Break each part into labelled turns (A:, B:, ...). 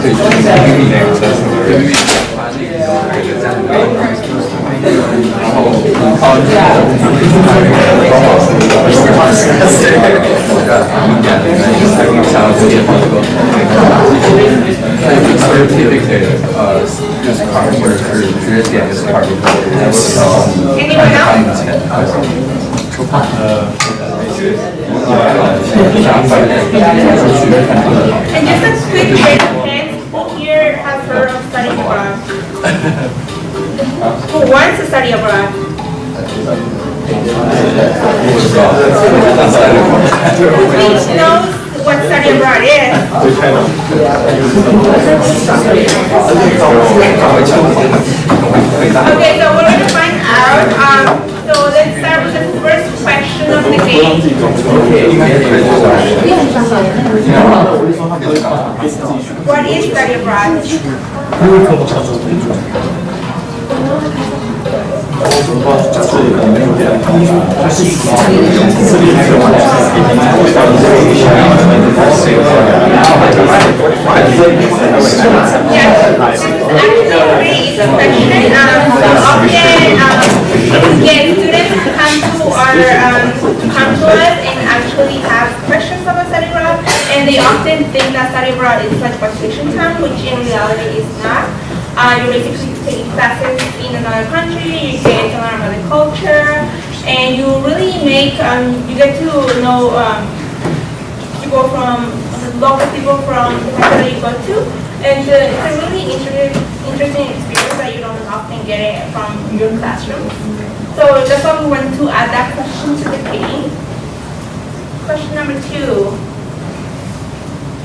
A: Anyone else? And just a quick raise of hands, who here has heard of study abroad? Who wants to study abroad? Who knows what study abroad is? Okay, so we're going to find out. So let's start with the first question of the game. What is study abroad? Yeah, this is actually a very easy question. So often, students come to us and actually have questions about study abroad, and they often think that study abroad is like vacation time, which in reality is not. You basically take classes in another country, you get to learn about the culture, and you really make, you get to know people from, local people from the country that you go to, and it's a really interesting experience that you don't often get it from your classroom. So that's why we want to add that question to the game. Question number 2.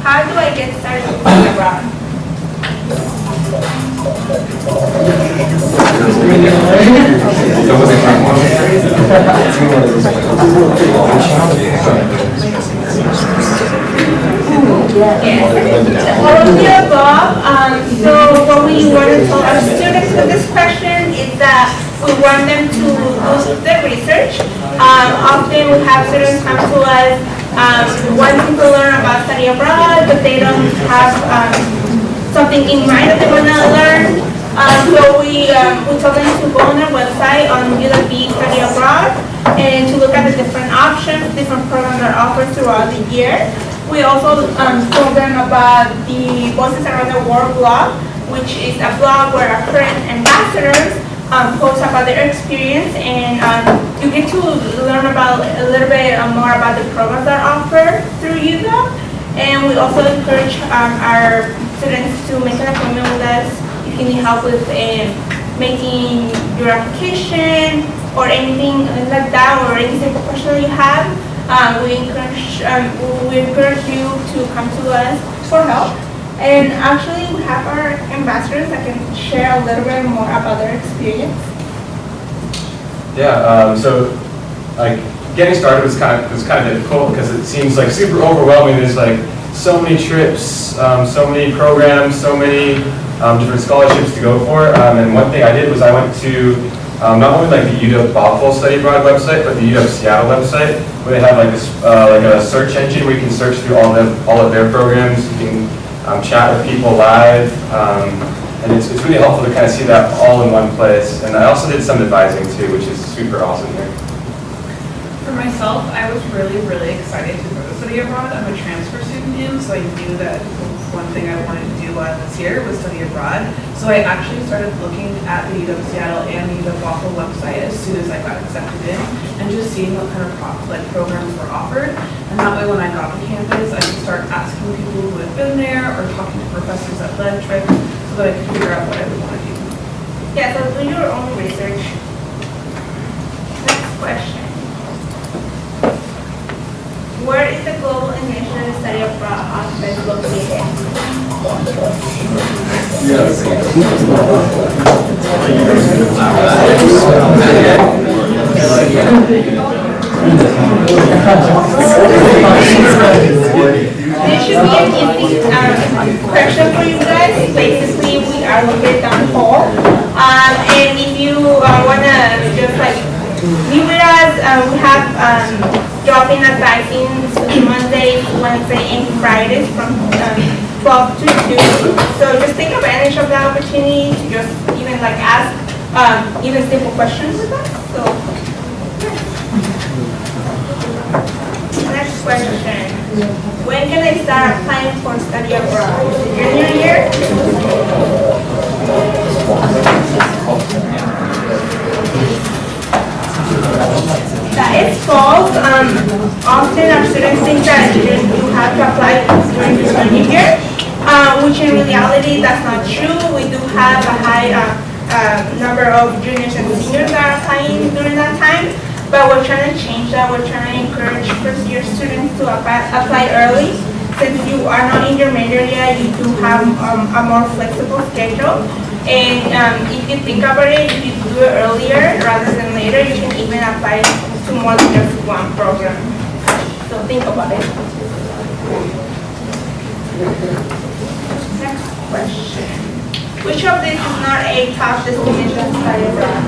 A: How do I get started with study abroad? Yes. All of the above. So what we want to tell our students with this question is that we want them to do the research. Often we have students come to us wanting to learn about study abroad, but they don't have something in mind that they want to learn. So we tell them to go on our website on UW Study Abroad and to look at the different options, different programs that are offered throughout the year. We also told them about the Voices Around the World blog, which is a blog where our current ambassadors post about their experience, and you get to learn about a little bit more about the programs that are offered through UW. And we also encourage our students to make an appointment with us if you need help with making your application or anything like that, or any simple question that you have. We encourage you to come to us for help. And actually, we have our ambassadors that can share a little bit more about their experience.
B: Yeah. So, like, getting started was kind of difficult because it seems like super overwhelming. There's like so many trips, so many programs, so many different scholarships to go for. And one thing I did was I went to not only like the UW Bothell Study Abroad website, but the UW Seattle website, where they have like this like a search engine where you can search through all of their programs. You can chat with people live, and it's really helpful to kind of see that all in one place. And I also did some advising too, which is super awesome here.
C: For myself, I was really, really excited to go to study abroad. I'm a transfer student in, so I knew that one thing I wanted to do while I was here was study abroad. So I actually started looking at the UW Seattle and the UW Bothell website as soon as I got accepted in, and just seeing what kind of programs were offered. And that way, when I got to campus, I could start asking people who had been there or talking to professors that led trips, so that I could figure out what I would want to do.
A: Yeah, so do your own research. Next question. Where is the Global Initiative Study Abroad office located? This should be an easy question for you guys. Basically, we are located down hall. And if you want to just like meet with us, we have drop-in advising Mondays, Wednesday, and Fridays from 12 to 2. So just take advantage of that opportunity to just even like ask even simple questions with us. So, next question. When can I start applying for study abroad? Junior year? That is false. Often our students think that you have to apply during the study year, which in reality that's not true. We do have a high number of juniors and seniors that are applying during that time, but we're trying to change that. We're trying to encourage first-year students to apply early. Since you are not in your major yet, you do have a more flexible schedule. And if you think about it, if you do it earlier rather than later, you can even apply to more than just one program. So think about it. Next question. Which of these is not a top destination to study abroad?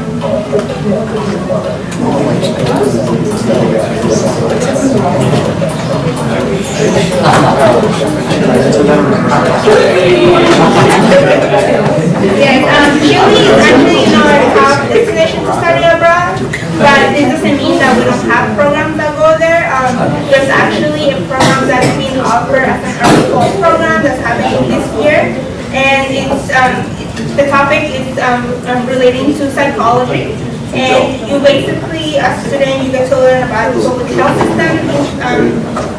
A: Yes, Chile is actually not a top destination to study abroad, but this doesn't mean that we don't have programs that go there. There's actually a program that's being offered as an early fall program that's happening this year, and it's the topic is relating to psychology. And you basically, as a student, you get to learn about the public health system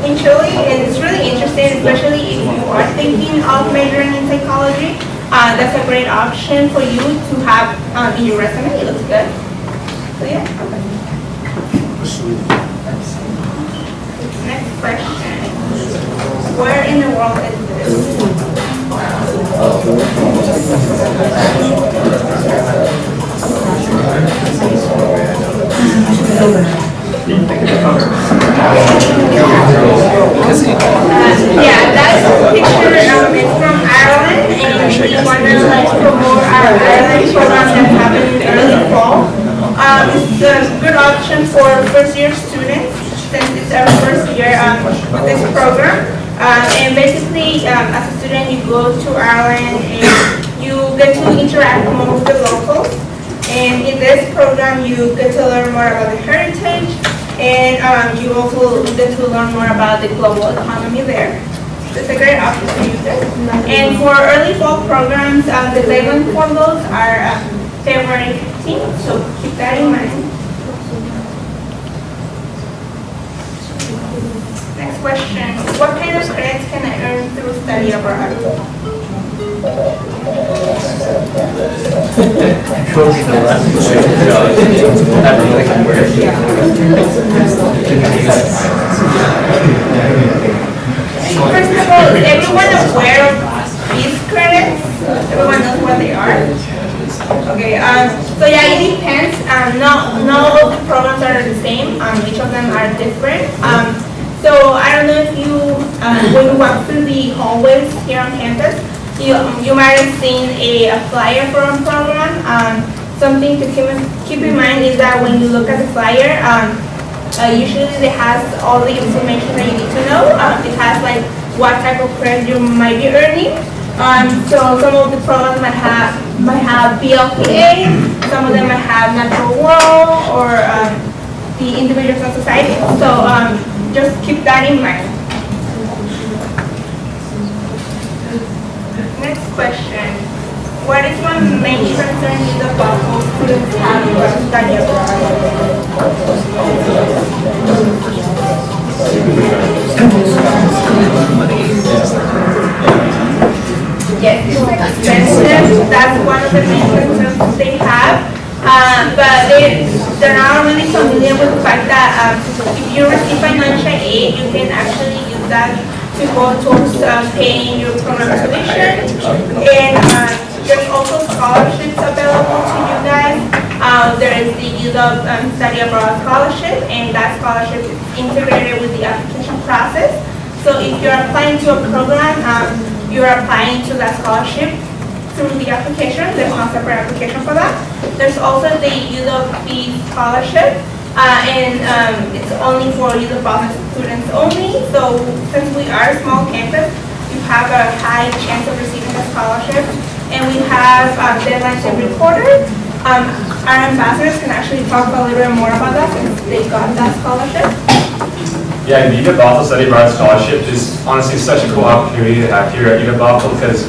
A: in Chile, and it's really interesting, especially if you are thinking of majoring in psychology. That's a great option for you to have in your resume. It looks good. So yeah. Next question. Where in the world is this? Yeah, that's a picture. It's from Ireland, and we want to promote our Ireland program that's happening in early fall. It's a good option for first-year students since it's our first year with this program. And basically, as a student, you go to Ireland and you get to interact more with the locals. And in this program, you get to learn more about the heritage, and you also get to learn more about the global economy there. It's a great option to use it. And for early fall programs, the deadline for those are February 15th, so keep that in mind. Next question. What kind of credits can I earn through study abroad? First of all, is everyone aware of these credits? Everyone knows what they are? Okay, so yeah, it depends. Not all the programs are the same. Each of them are different. So I don't know if you, when you walk through the hallways here on campus, you might have seen a flyer for a program. Something to keep in mind is that when you look at the flyer, usually it has all the information that you need to know. It has like what type of credit you might be earning. So some of the programs might have BLPA, some of them might have natural law or the individuals and society. So just keep that in mind. Next question. What is one main concern the local students have when studying abroad? Yes, it's expensive. That's one of the main concerns they have. But they're not really familiar with the fact that if you receive financial aid, you can actually use that to go towards paying your program tuition. And there's also scholarships available to you guys. There is the Youth of Study Abroad Scholarship, and that scholarship is integrated with the application process. So if you're applying to a program, you're applying to that scholarship through the application. There's no separate application for that. There's also the Youth of the Scholarship, and it's only for Youth of Boston students only. So since we are a small campus, you have a high chance of receiving a scholarship. And we have deadlines every quarter. Our ambassadors can actually talk a little bit more about that since they got that scholarship.
B: Yeah, the UW Bothell Study Abroad Scholarship is honestly such a cool opportunity to have here at UW Bothell because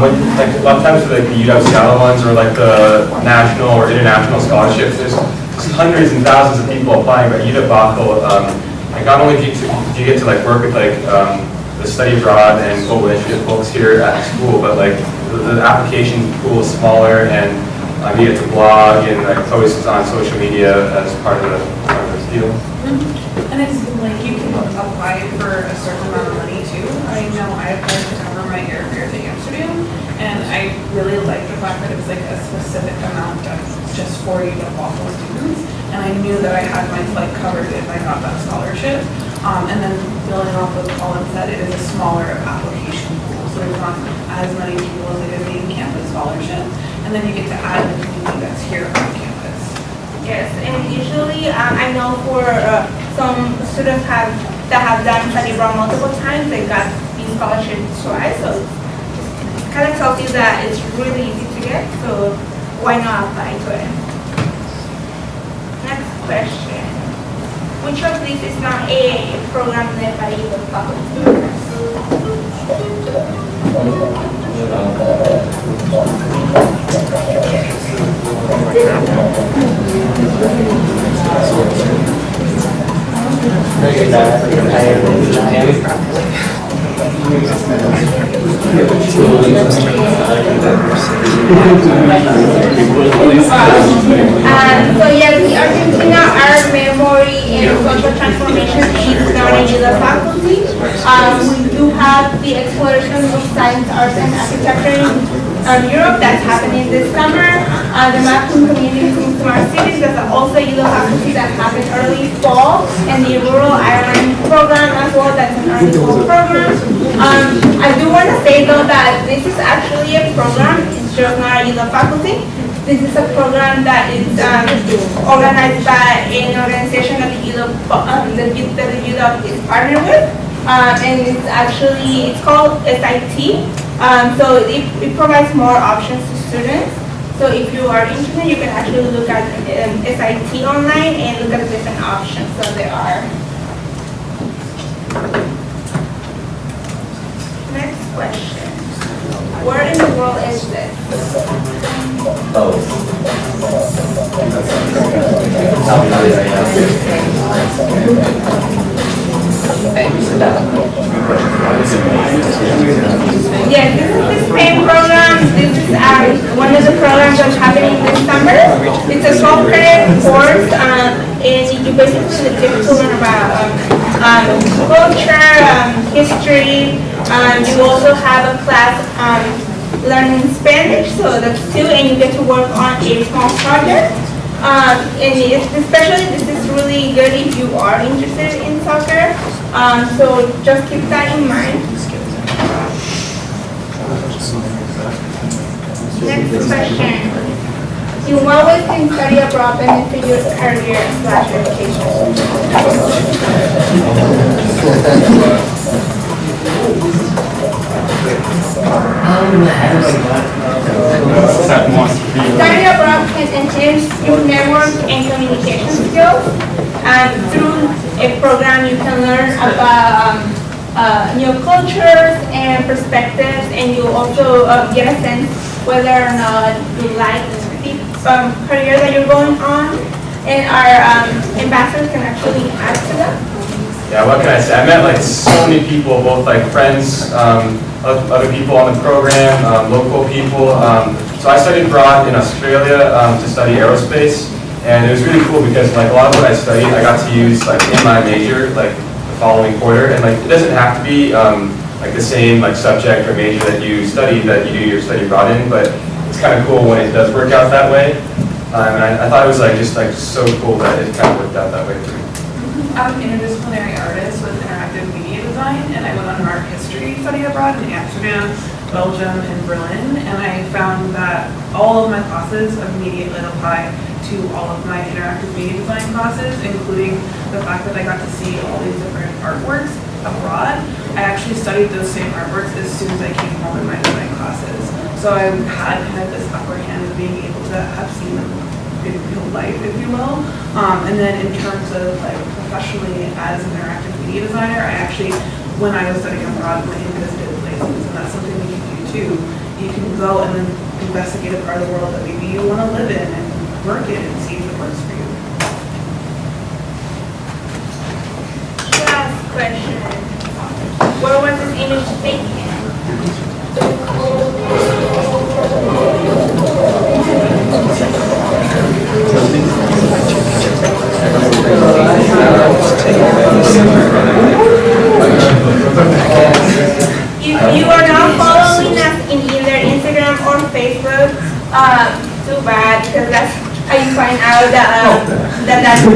B: when, like, a lot of times with like the UW Seattle ones or like the national or international scholarships, there's just hundreds and thousands of people applying. But UW Bothell, like not only do you get to like work with like the study abroad and global initiative folks here at the school, but like the application pool is smaller and you get to blog and like post on social media as part of this deal.
C: And it's like you can apply for a certain amount of money too. I know I applied to cover my airfare to Amsterdam, and I really like the fact that it was like a specific amount just for UW Bothell students. And I knew that I had my flight covered if I got that scholarship. And then building off of what Colin said, it is a smaller application pool, so there's not as many people as it is in campus scholarship. And then you get to add the community that's here on campus.
A: Yes, and usually I know for some students that have done study abroad multiple times, they got these scholarships twice, so it kind of tells you that it's really easy to get, so why not apply to it? Next question. Which of these is not a program led by the faculty? So yes, the Argentina Art Memory and Social Transformation is not a UW faculty. We do have the exploration of science, arts, and architecture in Europe that's happening this summer. The Mapping Communities in Smart Cities, that's also a UW faculty that happened early fall, and the Rural Ireland program as well, that's an early fall program. I do want to say though that this is actually a program, it's just not a UW faculty. This is a program that is organized by an organization that the UW is partnered with, and it's called SIT. So it provides more options to students. So if you are interested, you can actually look at SIT online and look at the different options that there are. Next question. Where in the world is this? Yes, this is the Spain program. This is one of the programs that's happening this summer. It's a 12-credit course, and you basically get to learn about culture, history. You also have a class learning Spanish, so that's 2, and you get to work on a small project. And especially this is really good if you are interested in soccer. So just keep that in mind. Next question. In what ways can study abroad benefit your career/education? Study abroad can enhance your network and communication skills. Through a program, you can learn about new cultures and perspectives, and you also get a sense whether or not you like the career that you're going on. And our ambassadors can actually add to that.
B: Yeah, what can I say? I met like so many people, both like friends, other people on the program, local people. So I studied abroad in Australia to study aerospace, and it was really cool because like a lot of what I studied, I got to use like in my major, like the following quarter, and like it doesn't have to be like the same like subject or major that you study that you do your study abroad in, but it's kind of cool when it does work out that way. And I thought it was like just like so cool that it kind of worked out that way too.
C: I'm an interdisciplinary artist with interactive media design, and I went on an art history study abroad in Amsterdam, Belgium, and Berlin, and I found that all of my classes immediately apply to all of my interactive media design classes, including the fact that I got to see all these different artworks abroad I actually studied those same artworks as soon as I came home in my design classes. So I had kind of this upper hand of being able to have seen them in real life, if you will. And then in terms of like professionally as an interactive media designer, I actually, when I was studying abroad, went and visited places, and that's something that you can do too. You can go and then investigate a part of the world that maybe you want to live in and work in and see if it works for you.
A: Last question. Where was this image taken? If you are not following us in either Instagram or Facebook, too bad, because that's how you find out that's a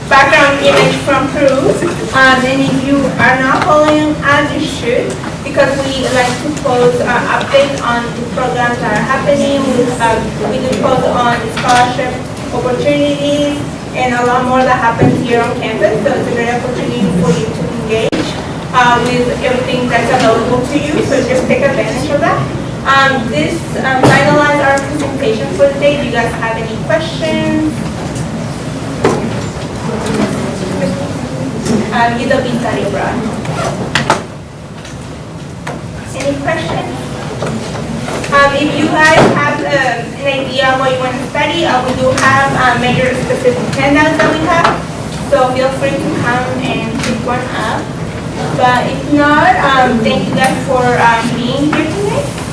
A: background image from Peru. And if you are not following us, you should, because we like to post updates on the programs that are happening. We do post on scholarship opportunities and a lot more that happens here on campus. So it's a great opportunity for you to engage with everything that's available to you. So just take advantage of that. This finalizes our presentation for the day. Do you guys have any questions? UW study abroad. Any questions? If you guys have an idea of what you want to study, we do have major specific handouts that we have, so feel free to come and pick one up. But if not, thank you guys for being here tonight.